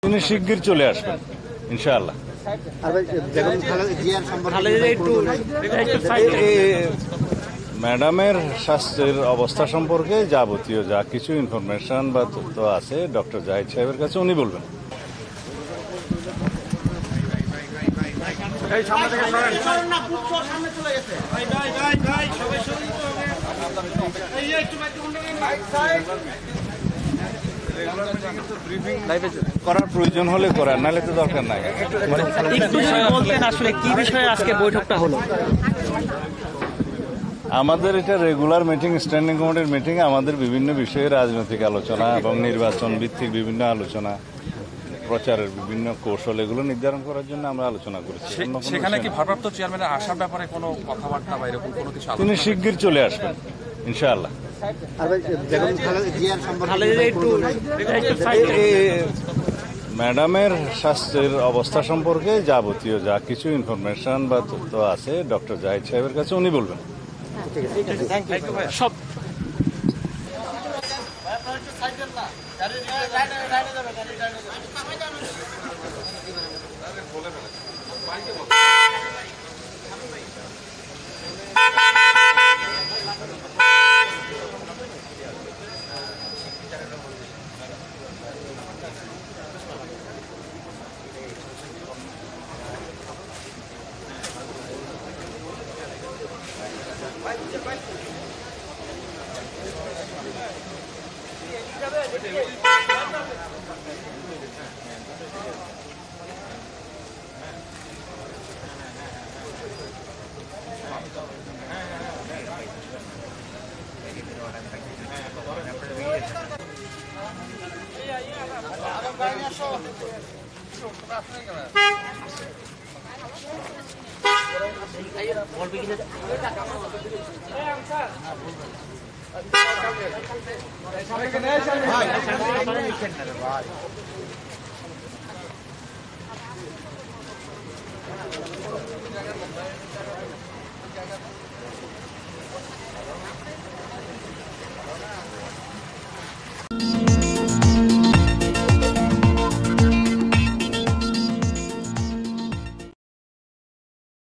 তিনি শিগগির চলে আসবেন ইনশাআল্লাহ। ম্যাডামের স্বাস্থ্যের অবস্থা সম্পর্কে যাবতীয় যা কিছু ইনফরমেশন বা তথ্য আছে ডক্টর জাহিদ সাহেবের কাছে উনি বলবেন। করার প্রয়োজন হলে করার, নাহলে তো দরকার নাই। আসলে কি বিষয়ে আজকে বৈঠকটা হলো? আমাদের এটা রেগুলার মিটিং, স্ট্যান্ডিং কমিটির মিটিং। আমাদের বিভিন্ন বিষয়ে রাজনৈতিক আলোচনা এবং নির্বাচন ভিত্তিক বিভিন্ন আলোচনা, প্রচারের বিভিন্ন কৌশল, এগুলো নির্ধারণ করার জন্য আমরা আলোচনা করেছি। সেখানে কি ভারপ্রাপ্ত চেয়ারম্যানের আসার ব্যাপারে কোনো কথাবার্তা বা এরকম কোনো কিছু? তিনি শিগগির চলে আসবেন ইনশাআল্লাহ। ম্যাডামের স্বাস্থ্যের অবস্থা সম্পর্কে যাবতীয় যা কিছু ইনফরমেশন বা তথ্য আছে ডক্টর জাহিদ সাহেবের কাছে উনি বলবেন। সব